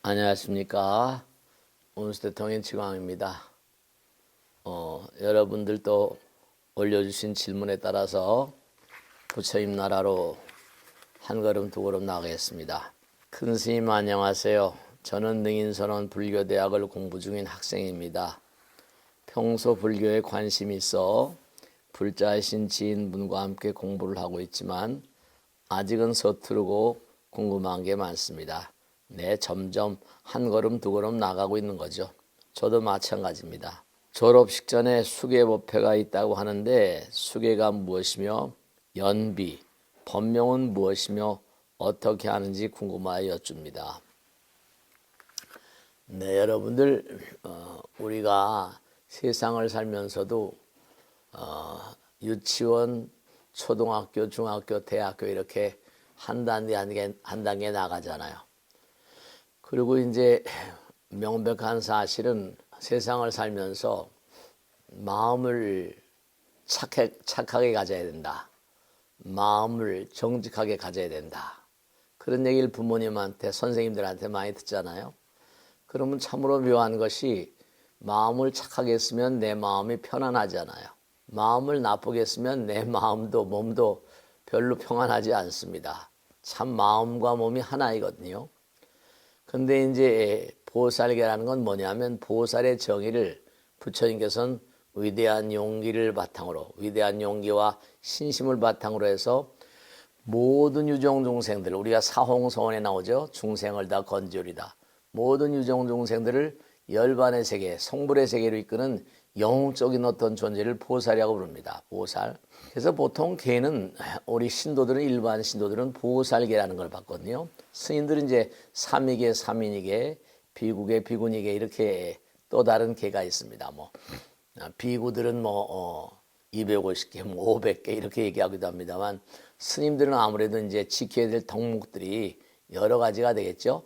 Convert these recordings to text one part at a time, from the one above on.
안녕하십니까. 온수대통령 지광입니다. 여러분들도 올려주신 질문에 따라서 부처님 나라로 한 걸음 두 걸음 나가겠습니다. 큰 스님 안녕하세요. 저는 능인선원 불교대학을 공부 중인 학생입니다. 평소 불교에 관심이 있어 불자이신 지인분과 함께 공부를 하고 있지만 아직은 서투르고 궁금한 게 많습니다. 네, 점점 한 걸음 두 걸음 나가고 있는 거죠. 저도 마찬가지입니다. 졸업식 전에 수계법회가 있다고 하는데 수계가 무엇이며 연비, 법명은 무엇이며 어떻게 하는지 궁금하여 여쭙니다. 네, 여러분들 우리가 세상을 살면서도 유치원, 초등학교, 중학교, 대학교 이렇게 한 단계 나가잖아요. 그리고 이제 명백한 사실은 세상을 살면서 마음을 착하게 가져야 된다. 마음을 정직하게 가져야 된다. 그런 얘기를 부모님한테, 선생님들한테 많이 듣잖아요. 그러면 참으로 묘한 것이 마음을 착하게 했으면 내 마음이 편안하잖아요. 마음을 나쁘게 했으면 내 마음도 몸도 별로 평안하지 않습니다. 참 마음과 몸이 하나이거든요. 근데 이제 보살계라는 건 뭐냐면 보살의 정의를 부처님께서는 위대한 용기를 바탕으로, 위대한 용기와 신심을 바탕으로 해서 모든 유정중생들, 우리가 사홍서원에 나오죠. 중생을 다 건지우리다. 모든 유정중생들을 열반의 세계, 성불의 세계로 이끄는 영적인 어떤 존재를 보살이라고 부릅니다. 보살. 그래서 보통 개는 우리 신도들은, 일반 신도들은 보살계라는 걸 봤거든요. 스님들은 이제 삼위계, 삼인이계, 비구계, 비구니계 이렇게 또 다른 계가 있습니다. 비구들은 250개, 500개 이렇게 얘기하기도 합니다만 스님들은 아무래도 이제 지켜야 될 덕목들이 여러 가지가 되겠죠.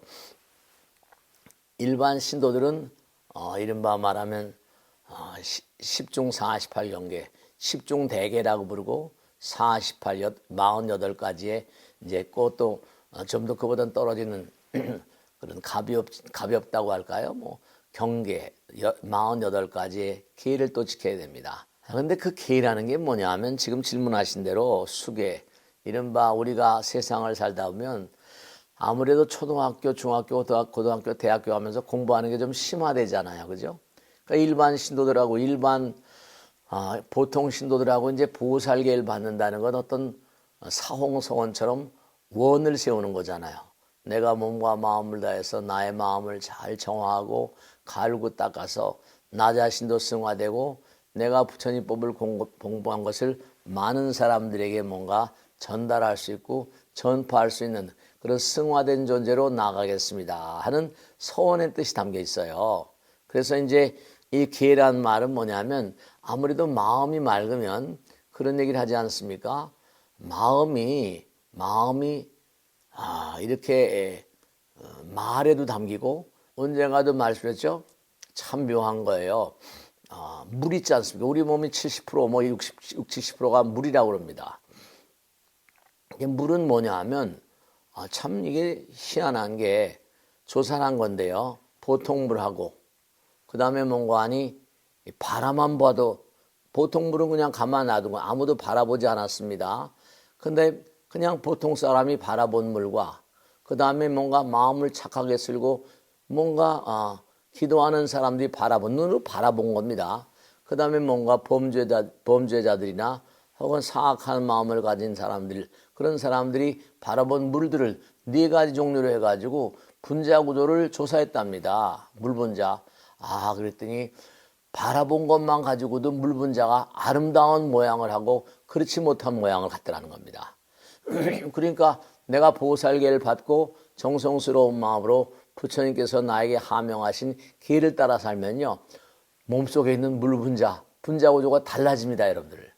일반 신도들은 이른바 말하면 10중 48경계, 10중 대계라고 부르고 48가지의 이제 그것도 좀 더 그보다는 떨어지는 그런 가볍다고 할까요? 경계 48가지의 계를 또 지켜야 됩니다. 그런데 그 계라는 게 뭐냐 하면 지금 질문하신 대로 수계, 이른바 우리가 세상을 살다 보면 아무래도 초등학교, 중학교, 고등학교, 대학교 하면서 공부하는 게 좀 심화되잖아요. 그죠? 그러니까 일반 신도들하고 보통 신도들하고 이제 보살계를 받는다는 건 어떤 사홍서원처럼 원을 세우는 거잖아요. 내가 몸과 마음을 다해서 나의 마음을 잘 정화하고 가르고 닦아서 나 자신도 승화되고 내가 부처님 법을 공부한 것을 많은 사람들에게 뭔가 전달할 수 있고 전파할 수 있는 그런 승화된 존재로 나가겠습니다 하는 서원의 뜻이 담겨 있어요. 그래서 이제 이 계란 말은 뭐냐면 아무래도 마음이 맑으면 그런 얘기를 하지 않습니까? 마음이 이렇게 말에도 담기고 언젠가도 말씀했죠. 참 묘한 거예요. 물 있지 않습니까? 우리 몸이 70%, 60, 70%가 물이라고 그럽니다. 물은 뭐냐 하면 참 이게 희한한 게 조산한 건데요. 보통 물하고 그 다음에 뭔가 하니 바라만 봐도 보통 물은 그냥 가만 놔두고 아무도 바라보지 않았습니다. 근데 그냥 보통 사람이 바라본 물과 그 다음에 뭔가 마음을 착하게 쓸고 뭔가 기도하는 사람들이 바라본 눈으로 바라본 겁니다. 그 다음에 뭔가 범죄자들이나 혹은 사악한 마음을 가진 사람들, 그런 사람들이 바라본 물들을 4가지 종류로 해가지고 분자 구조를 조사했답니다. 물분자. 그랬더니 바라본 것만 가지고도 물분자가 아름다운 모양을 하고 그렇지 못한 모양을 갖더라는 겁니다. 그러니까 내가 보살계를 받고 정성스러운 마음으로 부처님께서 나에게 하명하신 계를 따라 살면요. 몸속에 있는 물분자, 분자 구조가 달라집니다, 여러분들.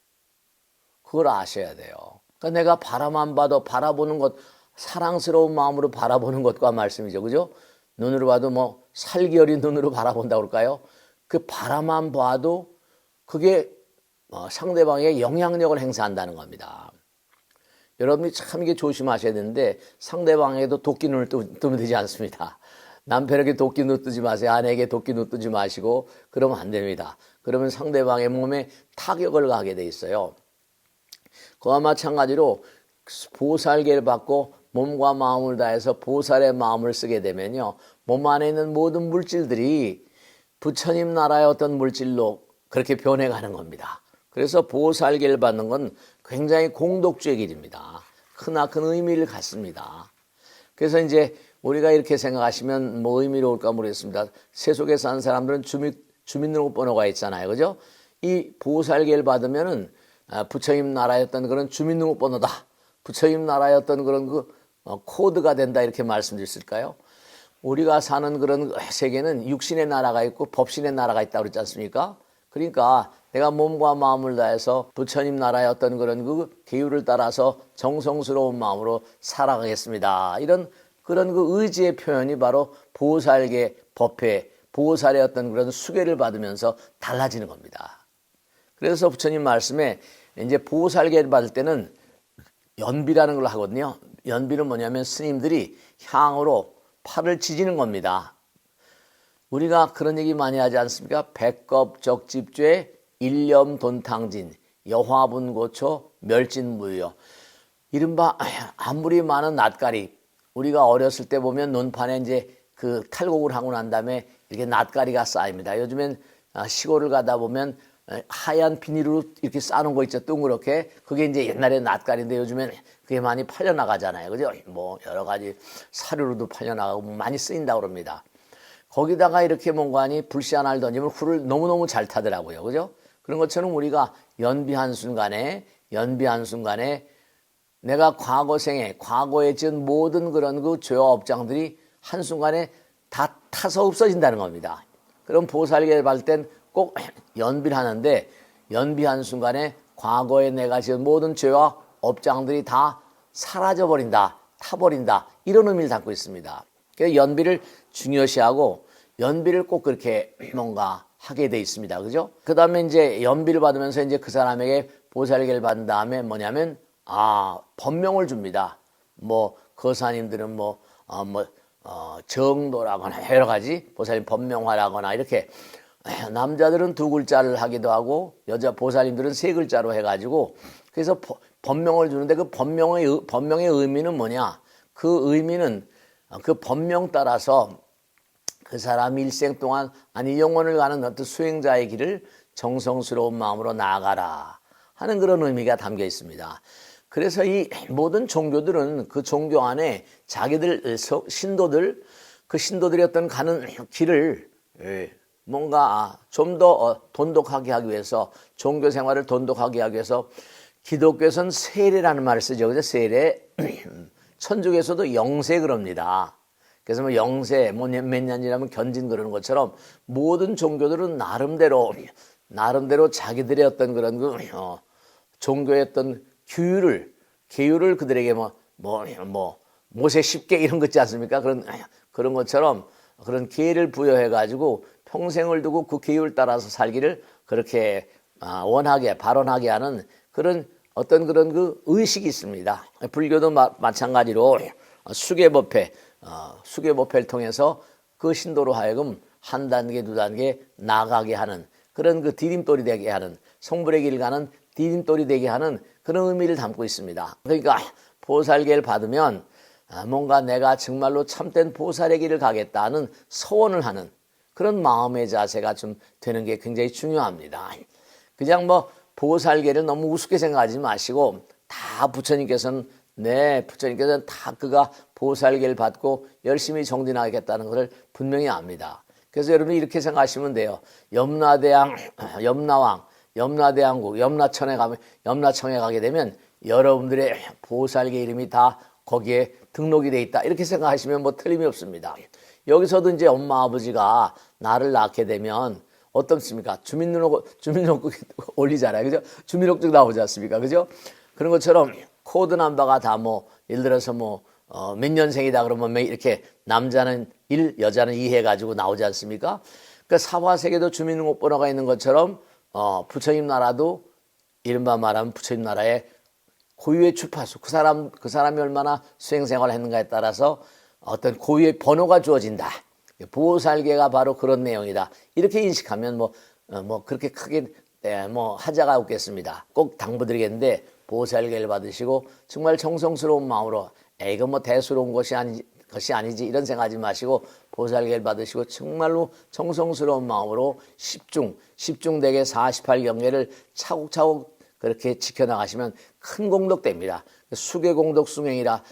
그걸 아셔야 돼요. 그러니까 내가 바라만 봐도 바라보는 것, 사랑스러운 마음으로 바라보는 것과 말씀이죠. 그죠? 눈으로 봐도 살기 어린 눈으로 바라본다고 그럴까요? 그 바라만 봐도 그게 상대방에게 영향력을 행사한다는 겁니다. 여러분이 참 이게 조심하셔야 되는데 상대방에게도 도끼 눈을 뜨면 되지 않습니다. 남편에게 도끼 눈뜨지 마세요. 아내에게 도끼 눈뜨지 마시고 그러면 안 됩니다. 그러면 상대방의 몸에 타격을 가게 돼 있어요. 그와 마찬가지로 보살계를 받고 몸과 마음을 다해서 보살의 마음을 쓰게 되면요. 몸 안에 있는 모든 물질들이 부처님 나라의 어떤 물질로 그렇게 변해가는 겁니다. 그래서 보살계를 받는 건 굉장히 공덕주의 길입니다. 크나큰 의미를 갖습니다. 그래서 이제 우리가 이렇게 생각하시면 뭐 의미로울까 모르겠습니다. 세속에 사는 사람들은 주민등록번호가 있잖아요. 그죠? 이 보살계를 받으면은 부처님 나라였던 그런 주민등록번호다. 부처님 나라였던 그런 코드가 된다. 이렇게 말씀드릴 수 있을까요? 우리가 사는 그런 세계는 육신의 나라가 있고 법신의 나라가 있다고 그랬지 않습니까? 그러니까 내가 몸과 마음을 다해서 부처님 나라의 어떤 그런 계율을 따라서 정성스러운 마음으로 살아가겠습니다. 그런 의지의 표현이 바로 보살계 법회, 보살의 어떤 그런 수계를 받으면서 달라지는 겁니다. 그래서 부처님 말씀에 이제 보살계를 받을 때는 연비라는 걸 하거든요. 연비는 뭐냐면 스님들이 향으로 팔을 지지는 겁니다. 우리가 그런 얘기 많이 하지 않습니까? 백겁적집죄, 일념돈탕진, 여화분고초, 멸진무효. 이른바 아무리 많은 낯가리, 우리가 어렸을 때 보면 논판에 이제 그 탈곡을 하고 난 다음에 이렇게 낯가리가 쌓입니다. 요즘엔 시골을 가다 보면 하얀 비닐로 이렇게 싸놓은 거 있죠. 둥그렇게. 그게 이제 옛날에 낯가리인데 요즘엔 그게 많이 팔려나가잖아요. 그죠? 뭐 여러 가지 사료로도 팔려나가고 많이 쓰인다고 그럽니다. 거기다가 이렇게 뭔가니 불씨 하나를 던지면 훌을 너무너무 잘 타더라고요. 그죠? 그런 것처럼 우리가 연비 한순간에 내가 과거에 지은 모든 그런 그 죄와 업장들이 한순간에 다 타서 없어진다는 겁니다. 그럼 보살계를 받을 땐 꼭 연비를 하는데 연비 한순간에 과거에 내가 지은 모든 죄와 업장들이 다 사라져버린다, 타버린다 이런 의미를 담고 있습니다. 그래서 연비를 중요시하고 연비를 꼭 그렇게 뭔가 하게 돼 있습니다. 그죠? 그 다음에 이제 연비를 받으면서 이제 그 사람에게 보살계를 받은 다음에 뭐냐면 법명을 줍니다. 뭐 거사님들은 정도라거나 여러 가지 보살님 법명화라거나 이렇게 남자들은 2글자를 하기도 하고 여자 보살님들은 3글자로 해가지고 그래서 법명을 주는데 그 법명의 의미는 뭐냐? 그 의미는 그 법명 따라서 그 사람 일생 동안 아니 영원을 가는 어떤 수행자의 길을 정성스러운 마음으로 나아가라 하는 그런 의미가 담겨 있습니다. 그래서 이 모든 종교들은 그 종교 안에 자기들 신도들 그 신도들이 어떤 가는 길을 뭔가 좀 더 돈독하게 하기 위해서 종교 생활을 돈독하게 하기 위해서 기독교에서는 세례라는 말을 쓰죠. 그죠? 세례. 천주교에서도 영세 그럽니다. 그래서 뭐 영세 몇 년이라면 견진 그러는 것처럼 모든 종교들은 나름대로 자기들의 어떤 그런 종교의 어떤 계율을 그들에게 모세 10개 이런 거 있지 않습니까? 그런 것처럼 그런 계율을 부여해 가지고 평생을 두고 그 계율 따라서 살기를 그렇게 원하게 발언하게 하는 그런 어떤 그런 그 의식이 있습니다. 불교도 마찬가지로 수계법회를 통해서 그 신도로 하여금 한 단계 두 단계 나가게 하는 그런 그 디딤돌이 되게 하는 성불의 길 가는 디딤돌이 되게 하는 그런 의미를 담고 있습니다. 그러니까 보살계를 받으면 뭔가 내가 정말로 참된 보살의 길을 가겠다는 서원을 하는 그런 마음의 자세가 좀 되는 게 굉장히 중요합니다. 그냥 보살계를 너무 우습게 생각하지 마시고 부처님께서는 다 그가 보살계를 받고 열심히 정진하겠다는 것을 분명히 압니다. 그래서 여러분이 이렇게 생각하시면 돼요. 염라대왕국, 염라청에 가게 되면 여러분들의 보살계 이름이 다 거기에 등록이 돼 있다. 이렇게 생각하시면 틀림이 없습니다. 여기서도 이제 엄마 아버지가 나를 낳게 되면 어떻습니까? 주민등록증 올리잖아요. 그죠? 주민등록증 나오지 않습니까? 그죠? 그런 것처럼 코드 넘버가 다 예를 들어서 몇 년생이다 그러면 이렇게 남자는 1, 여자는 2 해가지고 나오지 않습니까? 그러니까 사화세계도 주민등록번호가 있는 것처럼 부처님 나라도 이른바 말하면 부처님 나라의 고유의 주파수, 그 사람이 얼마나 수행생활을 했는가에 따라서 어떤 고유의 번호가 주어진다. 보살계가 바로 그런 내용이다. 이렇게 인식하면 뭐 그렇게 크게 뭐 하자가 없겠습니다. 꼭 당부드리겠는데 보살계를 받으시고 정말 정성스러운 마음으로 이거 뭐 대수로운 것이 아니지 이런 생각하지 마시고 보살계를 받으시고 정말로 정성스러운 마음으로 십중대계 48경계를 차곡차곡 그렇게 지켜나가시면 큰 공덕됩니다. 수계공덕 수행이라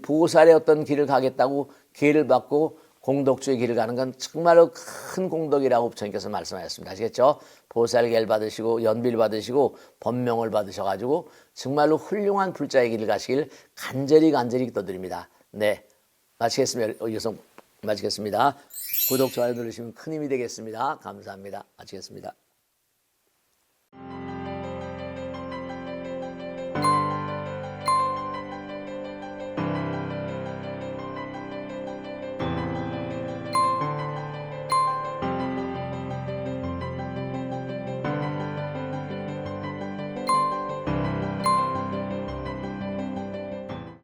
보살의 어떤 길을 가겠다고 기회를 받고 공덕주의 길을 가는 건 정말로 큰 공덕이라고 부처님께서 말씀하셨습니다. 아시겠죠? 보살계를 받으시고 연비를 받으시고 법명을 받으셔가지고 정말로 훌륭한 불자의 길을 가시길 간절히 기도드립니다. 네, 마치겠습니다. 이어서 마치겠습니다. 구독, 좋아요 누르시면 큰 힘이 되겠습니다. 감사합니다. 마치겠습니다.